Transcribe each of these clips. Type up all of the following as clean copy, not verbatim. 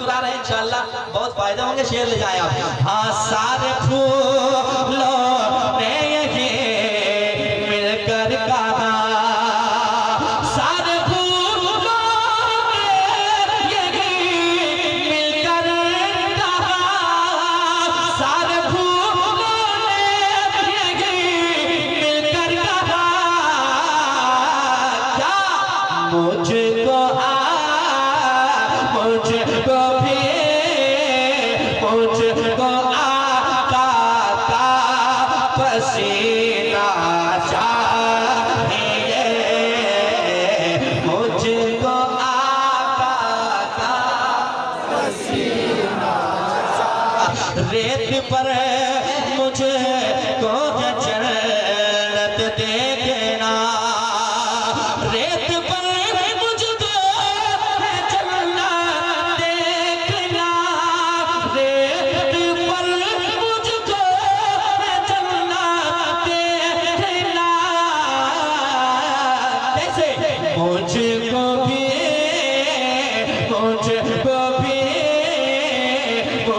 मुस्कुरा रहे हैं, इंशाअल्लाह बहुत फायदे होंगे। शेर ले जाए आप। हाँ सारे फूलों ने यही मिलकर कहा, सारे फूलों ने यही मिलकर कहा, सारे फूलों ने यही मिलकर कहा, क्या मुझको मुझको आका का पसीना चाहिए, मुझको आका का पसीना चाहिए। रेत पर मुझको जन्नत देखना, रेत पर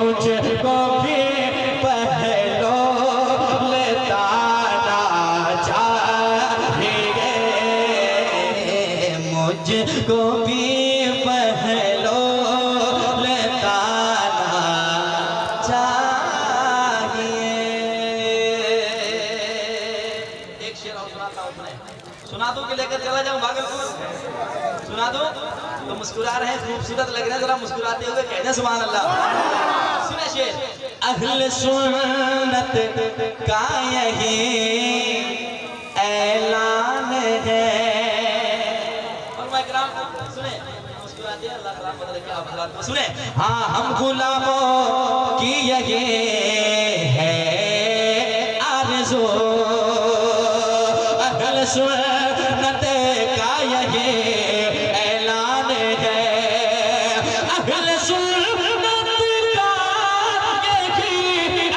मुझको भी पहलो लताना चाहिए, मुझको भी पहलो लताना चाहिए। एक शेर और सुनाता हूँ, सुना दूं कि लेकर चला जाऊं भागलपुर? सुना दूं? तो मुस्कुरा रहे हैं, खूबसूरत लग रहे हैं, जरा मुस्कुराते हुए कहते हैं सुभान अल्लाह। सुने शेर। अहले सुन्नत का यही ऐलान है, और मैं कराम सुने मुस्कुराते हैं, अल्लाह ताला बदले क्या आप सुने। हाँ हम गुलामों की यही है आरज़ू, अहले सुन्नत का यही ऐलान है, अहले सुन्नत का यही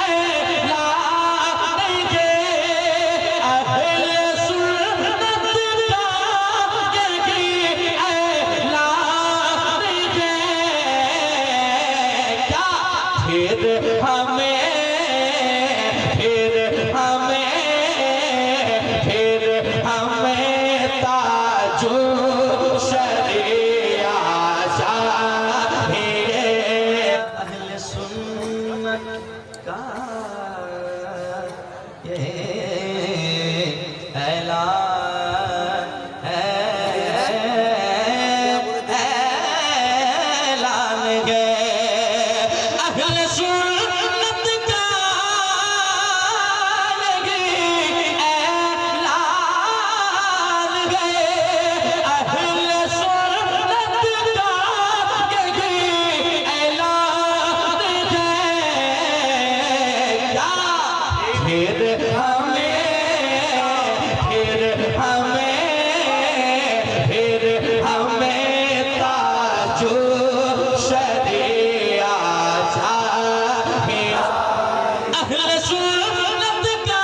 ऐलान है, अहले सुन्नत का यही ऐलान है, क्या फिर हमें ताजो शरिया चाहिए, अहले सुन्नत का ये ऐलान है, ऐलान है, अहले सुन्नत का यही ऐलान है, अहले सुन्नत का यही ऐलान है, क्या फिर हमें ताजो शरिया चाहिए, अहले सुन्नत का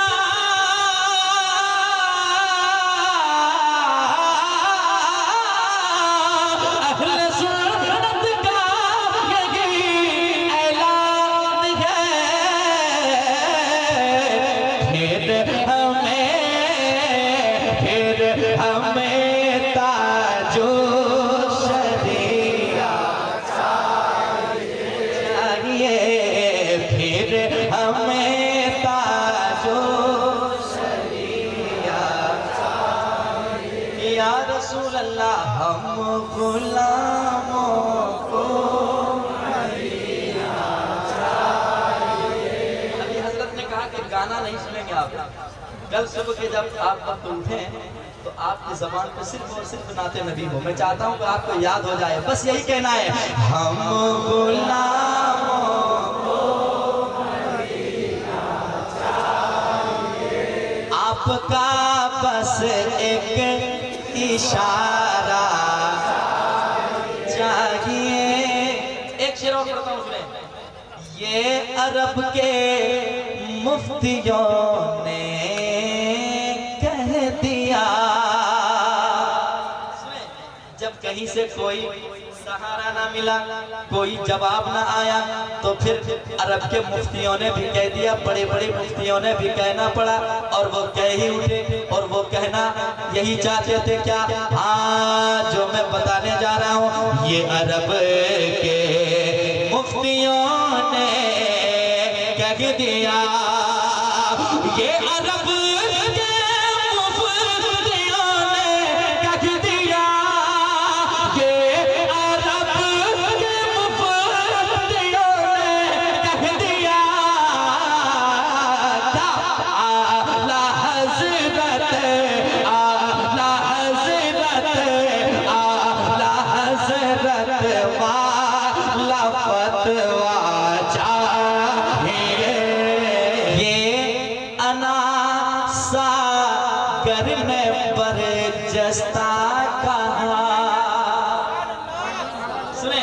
अहले सुन्नत का यही ऐलान है, फिर हमें ताजो शरिया चाहिए, फिर हमें ताजो शरिया चाहिए। या रसूल अल्लाह हम गुलामों को मदीना चाहिए। अभी हजरत ने कहा कि गाना नहीं सुनेंगे आप, कल सुबह के जब आप वक्त उठे तो आपकी ज़बान पे सिर्फ और सिर्फ नाते नबी हो। मैं चाहता हूँ कि आपको याद हो जाए, बस यही कहना है, हम गुलामों को मदीना चाहिए, आपका बस एक इशारा चाहिए। एक शेर और पढ़ता हूँ, सुने। ये अरब के मुफ्तियों ने कह दिया, जब कहीं से कोई सहारा ना ना मिला, कोई जवाब ना आया, तो फिर अरब के मुफ्तियों ने भी कह दिया, बड़े बड़े मुफ्तियों ने भी कहना पड़ा, और वो कह ही उठे। और वो कहना यही चाहते थे क्या? हाँ, जो मैं बताने जा रहा हूँ, ये अरब के मुफ्तियों ने कह दिया, ये अरब करने पर जस्ता कहा। सुने,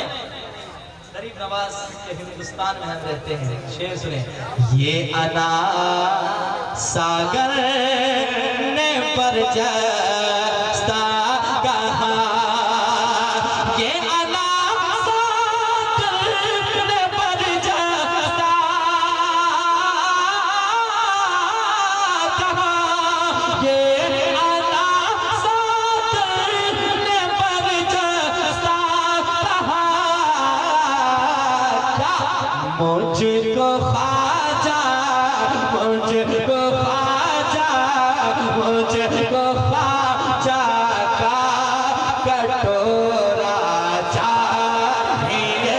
गरीब नवाज के हिंदुस्तान में हम रहते हैं, शेर सुने, ये अना सागर ने पर जस्ता कहा, ये अना सागर ने पर जस्ता कहा, ये मुझको ख्वाजा, मुझको ख्वाजा, मुझको ख्वाजा का कटोरा चाहिए।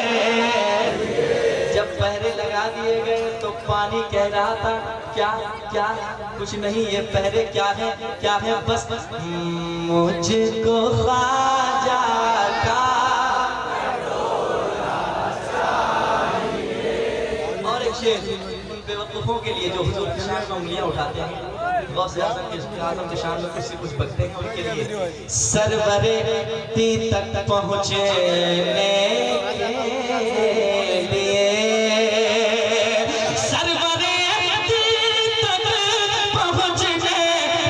जब पहरे लगा दिए गए तो पानी कह रहा था, क्या क्या कुछ नहीं, ये पहरे क्या है, क्या है, बस मुझको ख्वाजा का। उन बेवकूफ़ों के लिए जो हुजूर के शान में उंगलियां उठाते हैं, गौसे आज़म के शान में कुछ से कुछ बकते हैं, उनके लिए सरवरे ती तक पहुँचने के लिए, सरवरे ती तक पहुँचने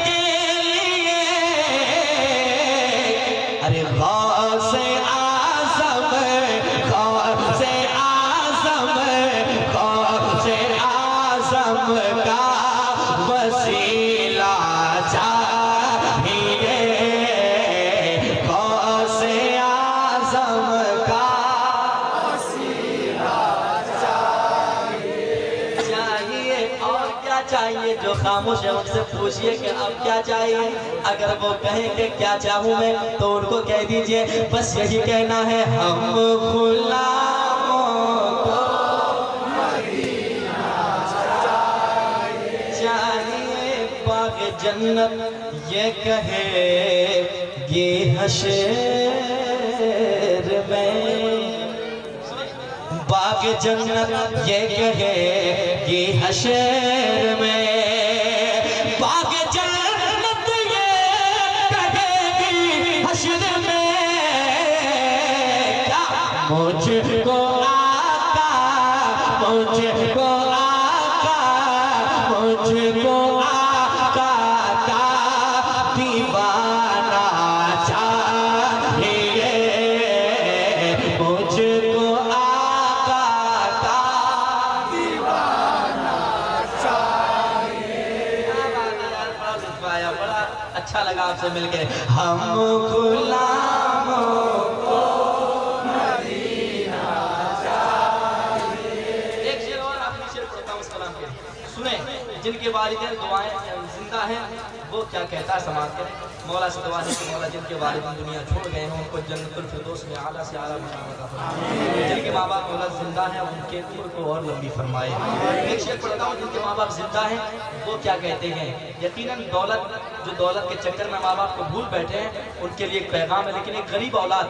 के लिए, अरे गौसे आज़म, गौसे का वसीला चाहिए, गौसे आज़म का वसीला चाहिए। और क्या चाहिए? जो खामोश है उनसे पूछिए कि अब क्या चाहिए। अगर वो कहें कि क्या चाहूँ मैं, तो उनको कह दीजिए बस यही कहना है, हम गुलामों को जन्नत ये कहे ये हशर में, बाग जन्नत ये कहे ये हशर में, बाग जन्नत ये कहेगी हशर में, मुझको आका, मुझको आका, मुझको दीवाना चाहिए, मुझको आका का दीवाना चाहिए। बड़ा अच्छा लगा आपसे मिलके। हम गुलामों को मदीना चाहिए। एक शेर और आपने शेर पढ़ता हूँ सलाम के, सुने। जिनके वालिदैन दुआएं जिंदा हैं, वो क्या कहता है समाज के, मौला से दुआ है कि मौला जिनके वालिदैन दुनिया छोड़ गए हैं उनको जन्नतुल फिरदौस में आला से आला मुकाम अता फरमाए। जिनके माँ बाप मौला जिंदा हैं उनके उम्र को और लंबी फरमाए। एक शेर पढ़ता हूँ, जिनके माँ बाप जिंदा हैं वो क्या कहते हैं। यकीनन दौलत, जो दौलत के चक्कर में माँ बाप को भूल बैठे हैं, उनके लिए एक पैगाम है। लेकिन एक गरीब औलाद,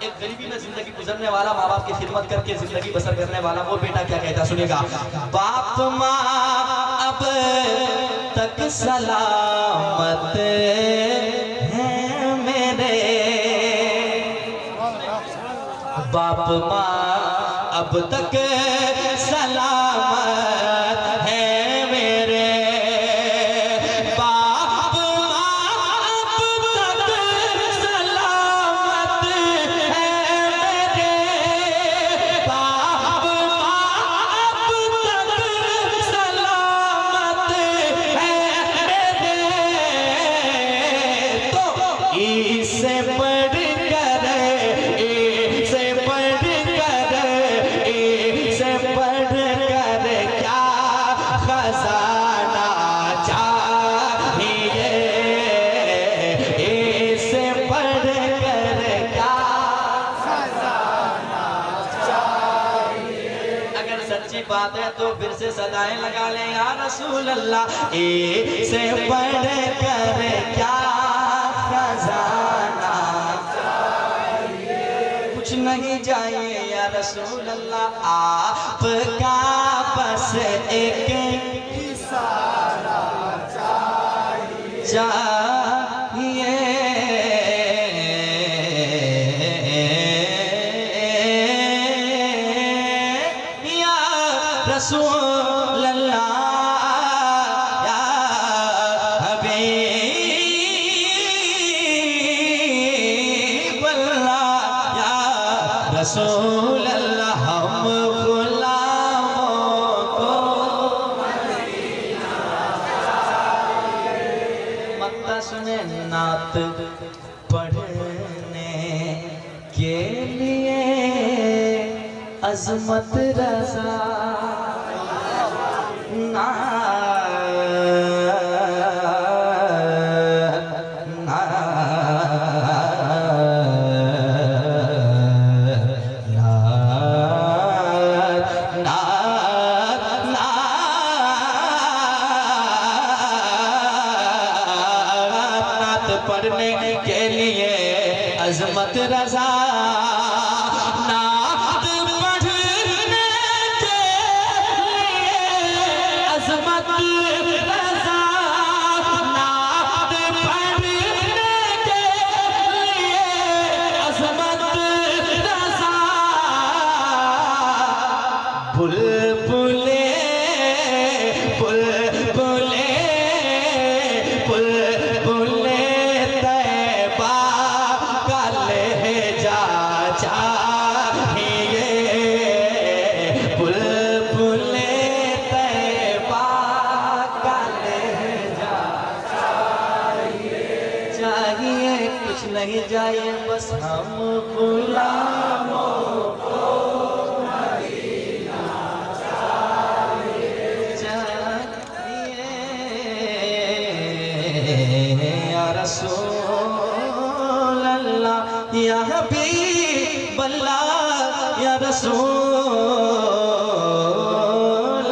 एक गरीबी में जिंदगी गुजरने वाला, माँ बाप की खिदमत करके जिंदगी बसर करने वाला, वो बेटा क्या कहता सुनेगा। बाप माँ अब तक सलामत है मेरे, बाप माँ अब तक सलामत है मेरे, बाप माँ अब तक सलामत है मेरे, खजाना चाहिए, इसे पढ़ कर क्या खजाना चाहिए। अगर सच्ची बात है तो फिर से सदाएं लगा लें या रसूल अल्लाह। इसे पढ़ कर क्या खजाना चाहिए, कुछ नहीं चाहिए या रसूल अल्लाह, आपका बस एक इशारा चाहिए, चाहिए। या रसूल अल्लाह, या हबीब अल्लाह, या रसूल अल्लाह, हम गुलामों को मत्ता सुने नात पढ़ने के लिए अजमत रज़ा ना पढ़ने के लिए अजमत रज़ा, नात पढ़ने के लिए अजमत रज़ा, नात पढ़ने के लिए अजमत रज़ा। बुलबुले बुलबुले बुलबुले तैबा का लहजा चाहिए, बुलबुले तैबा का लहजा चाहिए, कुछ नहीं चाहिए बस हम गुलामों को या रसूल अल्लाह, या हबीब अल्लाह, या रसूल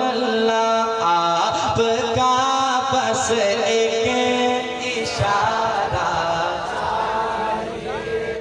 अल्लाह, आपका बस एक